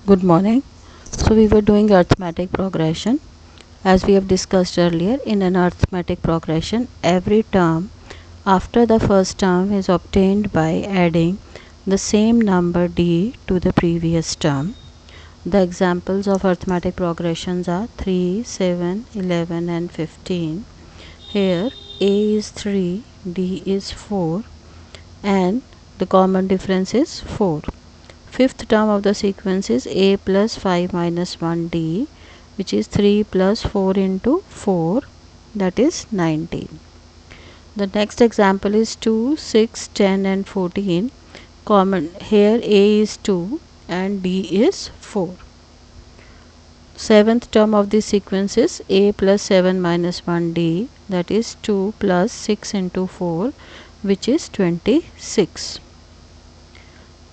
Good morning. So we were doing arithmetic progression. As we have discussed earlier, in an arithmetic progression, every term after the first term is obtained by adding the same number d to the previous term. The examples of arithmetic progressions are 3, 7, 11 and 15. Here a is 3, d is 4 and the common difference is 4. Fifth term of the sequence is a plus 5 minus 1d, which is 3 plus 4 into 4, that is 19. The next example is 2, 6, 10 and 14. Common here a is 2 and d is 4. Seventh term of the sequence is a plus 7 minus 1d, that is 2 plus 6 into 4, which is 26.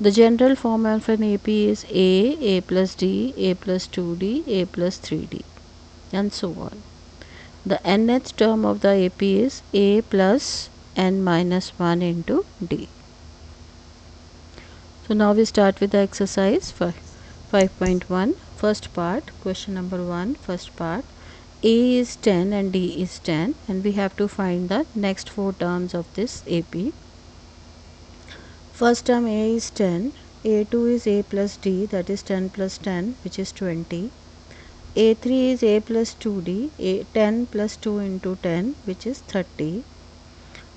The general form of an AP is A plus D, A plus 2D, A plus 3D and so on. The nth term of the AP is A plus n minus 1 into D. So now we start with the exercise 5.1. First part, question number 1, first part. A is 10 and D is 10 and we have to find the next 4 terms of this AP. First term a is 10, a2 is a plus d, that is 10 plus 10, which is 20. a3 is a plus 2d, 10 plus 2 into 10, which is 30.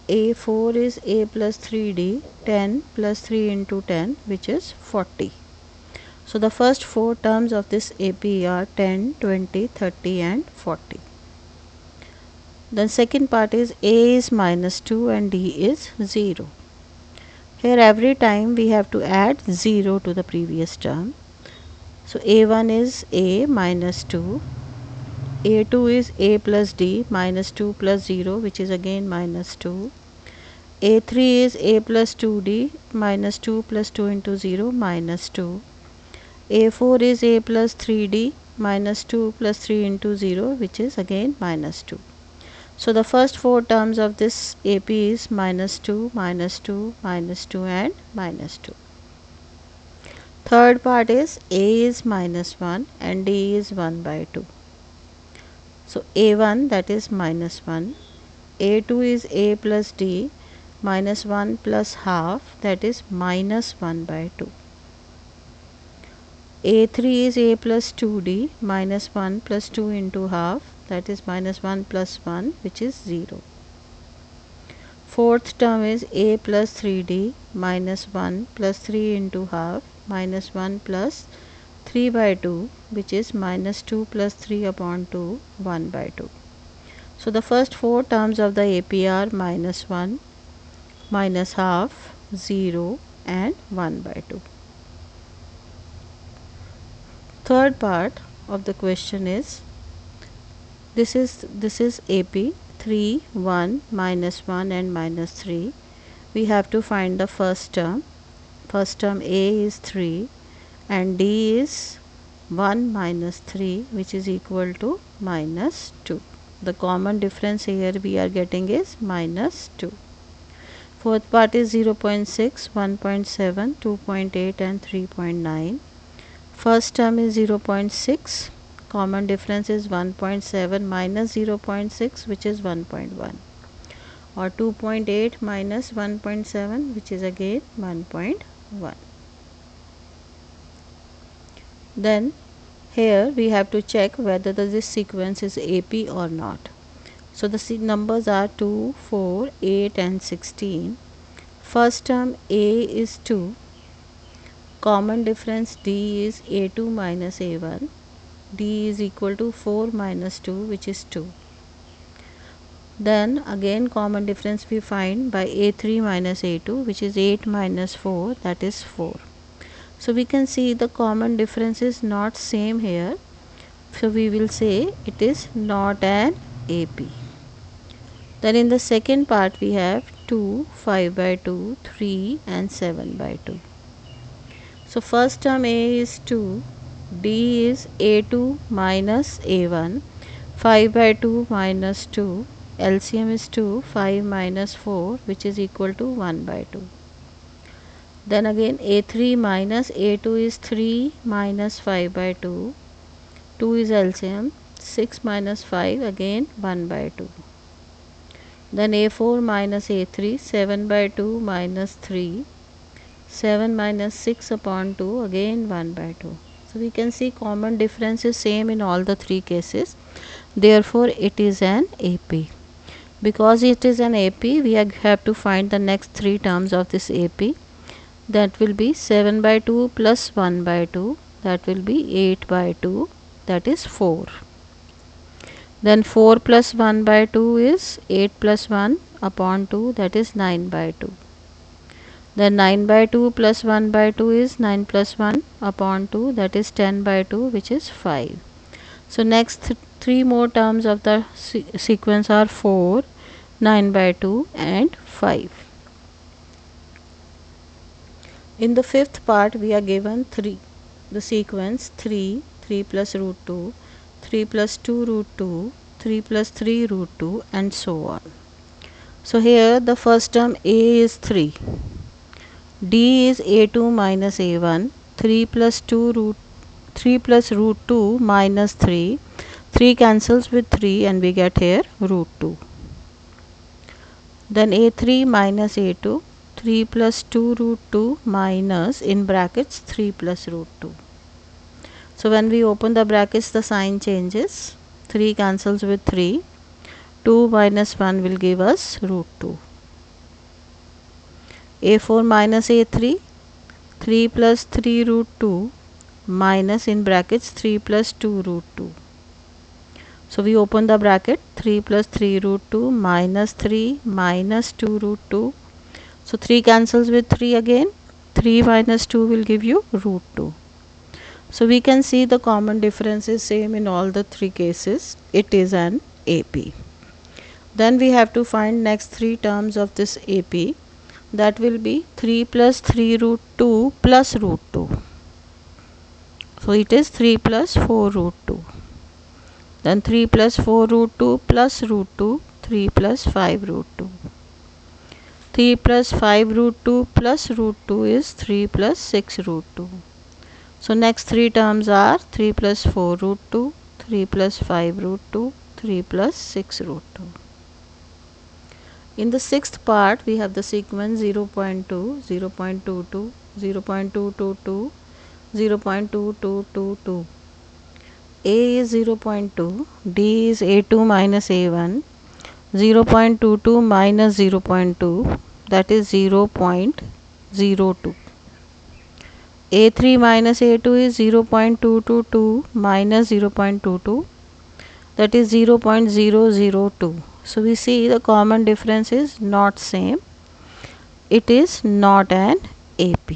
a4 is a plus 3d, 10 plus 3 into 10, which is 40. So the first 4 terms of this AP are 10, 20, 30 and 40. The second part is a is minus 2 and d is 0. Here every time we have to add 0 to the previous term. So a1 is a minus 2, a2 is a plus d minus 2 plus 0, which is again minus 2, a3 is a plus 2d minus 2 plus 2 into 0 minus 2, a4 is a plus 3d minus 2 plus 3 into 0, which is again minus 2. So the first 4 terms of this AP is minus 2, minus 2, minus 2 and minus 2. Third part is A is minus 1 and D is 1 by 2. So A1, that is minus 1. A2 is A plus D minus 1 plus half, that is minus 1 by 2. A3 is A plus 2D minus 1 plus 2 into half, that is minus 1 plus 1, which is 0. Fourth term is a plus 3d minus 1 plus 3 into half minus 1 plus 3 by 2, which is minus 2 plus 3 upon 2, 1 by 2. So the first 4 terms of the AP are minus 1, minus half, 0 and 1 by 2. Third part of the question is this is AP 3, 1, minus 1 and minus 3. We have to find the first term. First term A is 3 and D is 1 minus 3, which is equal to minus 2. The common difference here we are getting is minus 2. Fourth part is 0.6, 1.7, 2.8 and 3.9. First term is 0.6. Common difference is 1.7 minus 0.6, which is 1.1, or 2.8 minus 1.7, which is again 1.1. Then here we have to check whether this sequence is AP or not. So the numbers are 2, 4, 8 and 16. First term A is 2. Common difference D is A2 minus A1. D is equal to 4 minus 2, which is 2. Then again common difference we find by A3 minus A2, which is 8 minus 4, that is 4. So we can see the common difference is not same here. So we will say it is not an AP. Then in the second part we have 2, 5 by 2, 3 and 7 by 2. So first term A is 2, D is A2 minus A1, 5 by 2 minus 2, LCM is 2, 5 minus 4, which is equal to 1 by 2. Then again a3 minus a2 is 3 minus 5 by 2. 2 is LCM. 6 minus 5 again 1 by 2. Then a4 minus a3 7 by 2 minus 3. 7 minus 6 upon 2 again 1 by 2. So we can see common difference is same in all the three cases. Therefore it is an AP. Because it is an AP, we have to find the next three terms of this AP. That will be 7 by 2 plus 1 by 2. That will be 8 by 2. That is 4. Then 4 plus 1 by 2 is 8 plus 1 upon 2. That is 9 by 2. Then 9 by 2 plus 1 by 2 is 9 plus 1 upon 2. That is 10 by 2, which is 5. So next three more terms of the sequence are 4, 9 by 2 and 5. In the fifth part we are given the sequence 3, 3 plus root 2, 3 plus 2 root 2, 3 plus 3 root 2 and so on. So here the first term A is 3, D is A2 minus A1, 3 plus root 2 minus 3, 3 cancels with 3 and we get here root 2. Then a3 minus a2, 3 plus 2 root 2 minus in brackets 3 plus root 2. So when we open the brackets the sign changes, 3 cancels with 3, 2 minus 1 will give us root 2. a4 minus a3, 3 plus 3 root 2 minus in brackets 3 plus 2 root 2. So we open the bracket, 3 plus 3 root 2 minus 3 minus 2 root 2. So 3 cancels with 3 again. 3 minus 2 will give you root 2. So we can see the common difference is same in all the three cases. It is an AP. Then we have to find next three terms of this AP. That will be 3 plus 3 root 2 plus root 2. So it is 3 plus 4 root 2. Then 3 plus 4 root 2 plus root 2, 3 plus 5 root 2. 3 plus 5 root 2 plus root 2 is 3 plus 6 root 2. So next three terms are 3 plus 4 root 2, 3 plus 5 root 2, 3 plus 6 root 2. In the sixth part we have the sequence 0.2, 0.22, 0.222, 0.2222. A is 0.2, D is A2 minus A1, 0.22 minus 0.2, that is 0.02. A3 minus A2 is 0.222 minus 0.22, that is 0.002. So we see the common difference is not same. It is not an AP.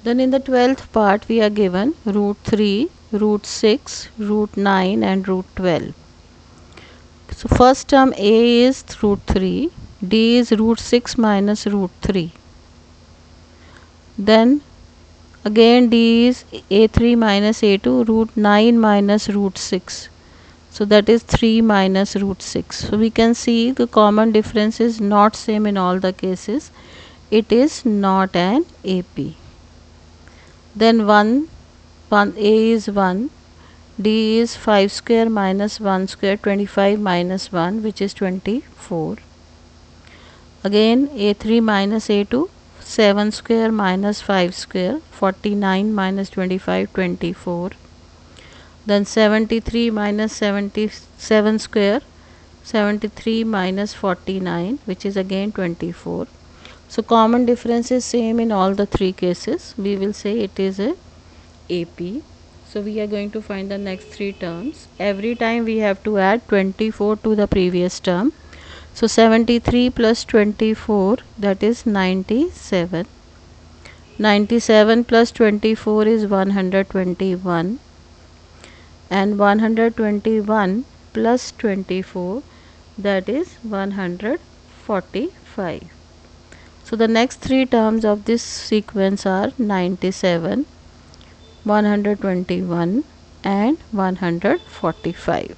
Then in the 12th part we are given root 3, root 6, root 9 and root 12. So first term A is root 3, D is root 6 minus root 3. Then again D is A3 minus A2, root 9 minus root 6. So that is 3 minus root 6. So we can see the common difference is not same in all the cases. It is not an AP. Then A is 1, D is 5 square minus 1 square, 25 minus 1 which is 24. Again A3 minus A2, 7 square minus 5 square, 49 minus 25, 24. Then 73 minus 77 square, 73 minus 49 which is again 24. So common difference is same in all the three cases. We will say it is a AP. So we are going to find the next three terms. Every time we have to add 24 to the previous term. So 73 plus 24, that is 97. 97 plus 24 is 121. And 121 plus 24, that is 145. So the next three terms of this sequence are 97, 121 and 145.